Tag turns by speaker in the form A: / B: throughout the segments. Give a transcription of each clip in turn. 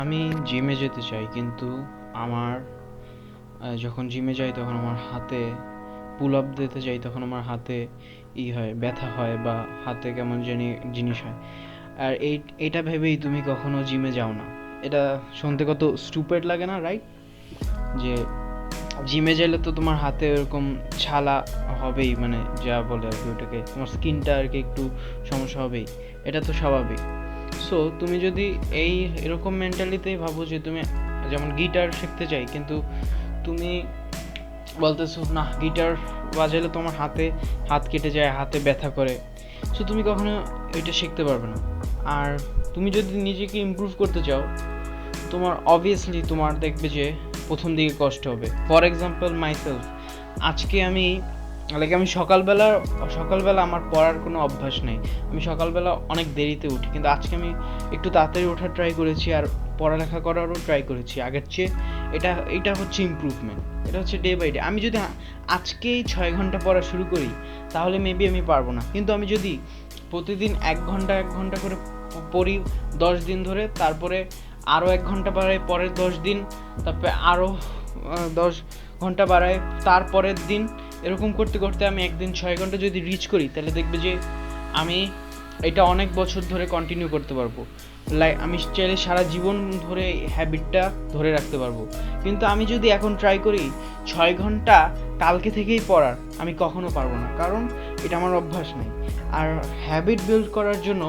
A: আমি জিমে যেতে চাই, কিন্তু আমার যখন জিমে যাই তখন আমার হাতে পুল আপ দিতে যাই, তখন আমার হাতে হয়, ব্যথা হয়, বা হাতে কেমন জানি জিনিস হয়। আর এটা ভেবেই তুমি কখনো জিমে যাও না। এটা শুনতে কত স্টুপিড লাগে না, রাইট? যে জিমে গেলে তো তোমার হাতে এরকম ছালা হবেই, মানে যা বলে আর কি, ওটাকে তোমার স্কিনটা আর কি একটু সমস্যা হবেই। এটা তো স্বাভাবিক। সো তুমি যদি এরকম মেন্টালিতেই ভাবো যে তুমি যেমন গিটার শিখতে চাই, কিন্তু তুমি বলতেছো না গিটার বাজালে তোমার হাত কেটে যায়, হাতে ব্যথা করে, সো তুমি কখনো এটা শিখতে পারবে না। আর তুমি যদি নিজেকে ইমপ্রুভ করতে চাও, তোমার অবভিয়াসলি তোমার দেখবে যে প্রথম দিকে কষ্ট হবে। ফর এক্সাম্পল মাইসেলফ, আজকে আমি সকালবেলা আমার পড়ার কোনো অভ্যাস নেই। আমি সকালবেলা অনেক দেরিতে উঠি, কিন্তু আজকে আমি একটু তাড়াতাড়ি ওঠার ট্রাই করেছি, আর পড়ালেখা করারও ট্রাই করেছি আগের চেয়ে। এটা হচ্ছে ইমপ্রুভমেন্ট, এটা হচ্ছে ডে বাই ডে। আমি যদি আজকেই 6 ঘন্টা পড়া শুরু করি, তাহলে মেবি আমি পারবো না। কিন্তু আমি যদি প্রতিদিন 1 ঘন্টা করে পড়ি 10 দিন ধরে, তারপরে আরও 1 ঘন্টা বাড়াই পরের 10 দিন, তারপরে আরও 10 ঘন্টা বাড়াই তারপরের দিন, এরকম করতে করতে আমি একদিন 6 ঘন্টা যদি রিচ করি, তাহলে দেখবে যে আমি এটা অনেক বছর ধরে কন্টিনিউ করতে পারবো। আমি চাইলে সারা জীবন ধরে হ্যাবিটটা ধরে রাখতে পারবো। কিন্তু আমি যদি এখন ট্রাই করি 6 ঘন্টা কালকে থেকেই পড়ার, আমি কখনো পারবো না, কারণ এটা আমার অভ্যাস নেই। আর হ্যাবিট বিল্ড করার জন্য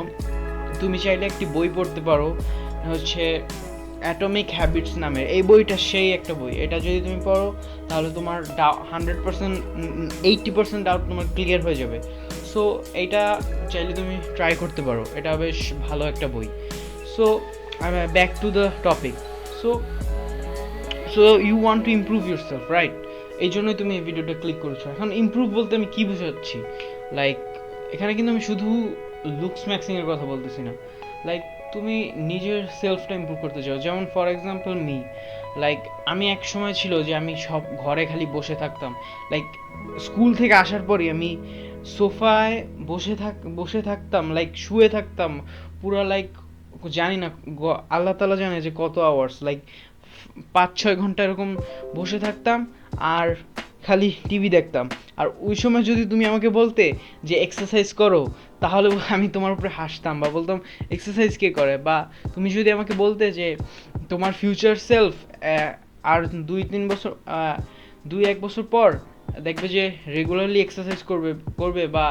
A: তুমি চাইলে একটি বই পড়তে পারো, হচ্ছে অ্যাটমিক হ্যাবিটস নামের। এই বইটা সেই একটা বই, এটা যদি তুমি পড়ো তাহলে তোমার 100%, 80% ডাউট তোমার ক্লিয়ার হয়ে যাবে। সো এইটা চাইলে তুমি ট্রাই করতে পারো, এটা বেশ ভালো একটা বই। So back to the topic. So so you want to improve yourself, right? এই জন্যই তুমি এই ভিডিওটা ক্লিক করেছো। এখন ইমপ্রুভ বলতে আমি কী বোঝাচ্ছি, লাইক এখানে কিন্তু আমি শুধু লুকস ম্যাক্সিংয়ের কথা বলতেছি না। লাইক তুমি নিজের সেলফটা ইমপ্রুভ করতে চাও, যেমন ফর এক্সাম্পল লাইক আমি এক সময় ছিল যে আমি সব ঘরে খালি বসে থাকতাম। লাইক স্কুল থেকে আসার পরই আমি সোফায় বসে থাকতাম, লাইক শুয়ে থাকতাম পুরো, লাইক জানি না, আল্লাহ তালা জানে যে কত আওয়ার্স, লাইক 5-6 ঘন্টা এরকম বসে থাকতাম, আর খালি টিভি দেখতাম। আর ওই সময় যদি তুমি আমাকে বলতে যে এক্সারসাইজ করো, তাহলে আমি তোমার উপরে হাসতাম বা বলতাম এক্সারসাইজ কে করে। বা তুমি যদি আমাকে বলতে যে তোমার ফিউচার সেলফ আর 2-3 বছর, 2-1 বছর পর দেখবে যে রেগুলারলি এক্সারসাইজ করবে বা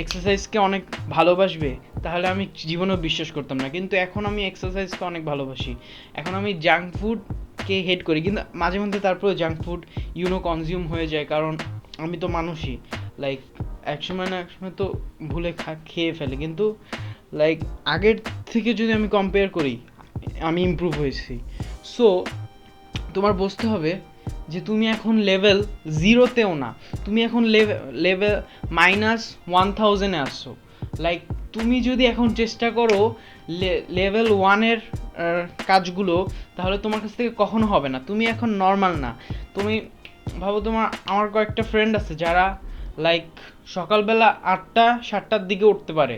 A: এক্সারসাইজকে অনেক ভালোবাসবে, তাহলে আমি জীবনেও বিশ্বাস করতাম না। কিন্তু এখন আমি এক্সারসাইজকে অনেক ভালোবাসি। এখন আমি জাঙ্ক ফুডকে হেট করি, কিন্তু মাঝে মধ্যে তারপরে জাঙ্ক ফুড কনজিউম হয়ে যায়, কারণ আমি তো মানুষই। লাইক একসময় না একসময় তো ভুলে খেয়ে ফেলে, কিন্তু লাইক আগের থেকে যদি আমি কম্পেয়ার করি, আমি ইমপ্রুভ হয়েছি। সো তোমার বুঝতে হবে যে তুমি এখন লেভেল 0তেও না, তুমি এখন লেভেল -1000-এ আসছো। লাইক তুমি যদি এখন চেষ্টা করো লেভেল 1-এর কাজগুলো, তাহলে তোমার কাছ থেকে কখনো হবে না। তুমি এখন নর্মাল না। তুমি ভাবো, আমার কয়েকটা ফ্রেন্ড আছে যারা লাইক সকালবেলা 8টা-7টার দিকে উঠতে পারে,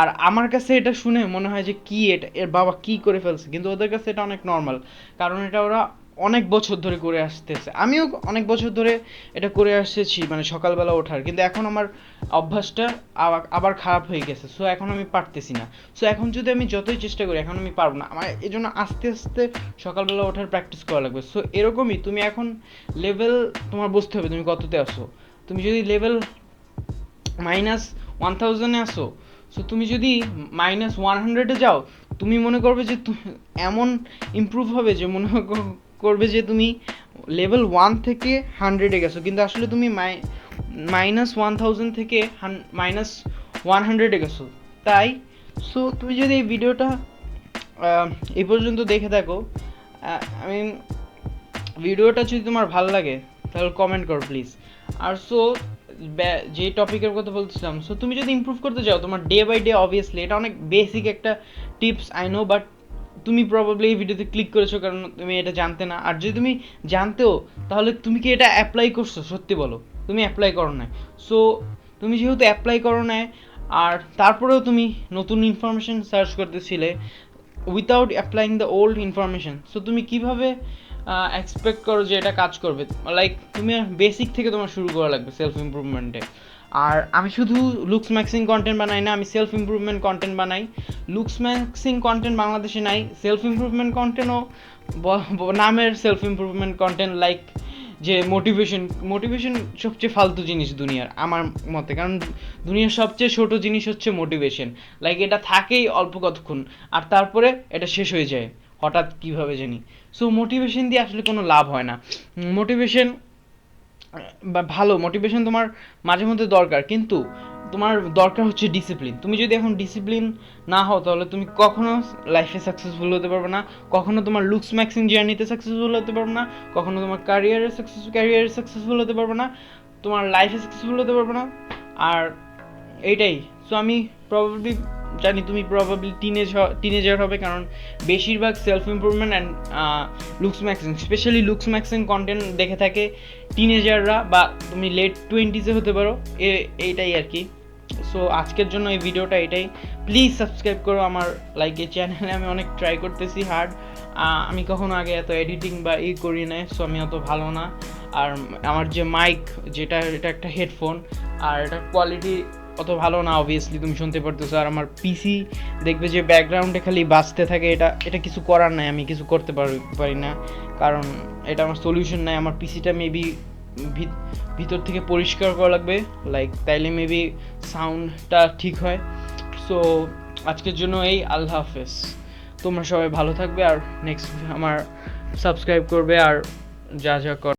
A: আর আমার কাছে এটা শুনে মনে হয় যে কি এটা, এর বাবা কি করে ফেলছে, কিন্তু ওদের কাছে এটা অনেক নর্মাল, কারণ এটা ওরা অনেক বছর ধরে করে আসতেছে। আমিও অনেক বছর ধরে এটা করে আসতেছি, মানে সকালবেলা ওঠার, কিন্তু এখন আমার অভ্যাসটা আবার খারাপ হয়ে গেছে। সো এখন আমি পারতেছি না। সো এখন যদি আমি যতই চেষ্টা করি, এখন আমি পারবো না। আমার এই জন্য আস্তে আস্তে সকালবেলা ওঠার প্র্যাকটিস করা লাগবে। সো এরকমই তুমি এখন লেভেল তোমার বুঝতে হবে তুমি কততে আসো। তুমি যদি লেভেল -1000-এ আসো, সো তুমি যদি -100-এ যাও, তুমি মনে করবে যে এমন ইমপ্রুভ হবে যে মনে করবে যে তুমি লেভেল 1 থেকে 100-এ গেছো, কিন্তু আসলে তুমি -1000 থেকে -100-এ গেছো। তাই সো তুমি যদি এই ভিডিওটা এই পর্যন্ত দেখে থাকো, আমি ভিডিওটা যদি তোমার ভালো লাগে তাহলে কমেন্ট করো প্লিজ। আর সো যে টপিকের কথা বলছিলাম, সো তুমি যদি ইমপ্রুভ করতে চাও তোমার ডে বাই ডে, অবভিয়াসলি এটা অনেক বেসিক একটা টিপস, আই নো, বাট তুমি প্রবাবলি এই ভিডিওতে ক্লিক করেছো কারণ তুমি এটা জানতে না। আর যদি তুমি জানতেও, তাহলে তুমি কি এটা অ্যাপ্লাই করছো? সত্যি বলো, তুমি অ্যাপ্লাই করো না। সো তুমি যেহেতু অ্যাপ্লাই করো না, আর তারপরেও তুমি নতুন ইনফরমেশন সার্চ করতেছিলে, without applying the old information. So তুমি কীভাবে এক্সপেক্ট করো যে এটা কাজ করবে? লাইক তুমি বেসিক থেকে তোমার শুরু করা লাগবে সেলফ ইমপ্রুভমেন্টে। আর আমি শুধু লুকস ম্যাক্সিং কন্টেন্ট বানাই না, আমি সেলফ ইমপ্রুভমেন্ট কন্টেন্ট বানাই। লুকস ম্যাক্সিং কন্টেন্ট বাংলাদেশে নাই, সেলফ ইমপ্রুভমেন্ট কন্টেন্টও নামের সেলফ ইমপ্রুভমেন্ট কন্টেন্ট, লাইক যে মোটিভেশন সবচেয়ে ফালতু জিনিস দুনিয়ার আমার মতে। কারণ দুনিয়ার সবচেয়ে ছোট জিনিস হচ্ছে মোটিভেশন। লাইক এটা থাকেই অল্প কতক্ষণ, আর তারপরে এটা শেষ হয়ে যায় হঠাৎ কীভাবে জানি। সো মোটিভেশন দিয়ে আসলে কোনো লাভ হয় না। মোটিভেশন বা ভালো মোটিভেশন তোমার মাঝে মধ্যে দরকার, কিন্তু তোমার দরকার হচ্ছে ডিসিপ্লিন। তুমি যদি এখন ডিসিপ্লিন না হও তাহলে তুমি কখনো লাইফে সাকসেসফুল হতে পারবে না, কখনো তোমার লুকস ম্যাক্সিং জার্নিতে সাকসেসফুল হতে পারবে না, কখনো তোমার ক্যারিয়ারে সাকসেসফুল হতে পারবে না, তোমার লাইফে সাকসেসফুল হতে পারবে না। আর এইটাই। সো আমি প্রবাবলি জানি তুমি প্রবাবলি টিনেজার হবে, কারণ বেশিরভাগ self improvement and specially looks maxing content দেখে থাকে টিনেজাররা, বা তুমি লেট 20s হতে পারো। এইটাই আর কি। সো আজকের জন্য এই ভিডিওটা এটাই। প্লিজ সাবস্ক্রাইব করো আমার এই চ্যানেলে। আমি অনেক ট্রাই করতেছি হার্ড। আমি কখনো আগে এত এডিটিং বা করি না, সো আমি অত ভালো না। আর আমার যে মাইক, এটা একটা হেডফোন, আর এটার কোয়ালিটি অত ভালো না, অবভিয়াসলি তুমি শুনতে পারতেছো। আর আমার পিসি দেখবে যে ব্যাকগ্রাউন্ডে খালি বাজতে থাকে, এটা কিছু করার নাই, আমি কিছু করতে পারি না, কারণ এটা আমার সলিউশন নাই। আমার পিসিটা মেবি ভিতর থেকে পরিষ্কার করা লাগবে, তাইলে মেবি সাউন্ডটা ঠিক হয়। সো আজকের জন্য এই, আল্লাহ হাফেজ। তোমরা সবাই ভালো থাকবে, আর নেক্সট আমার সাবস্ক্রাইব করবে, আর যা কর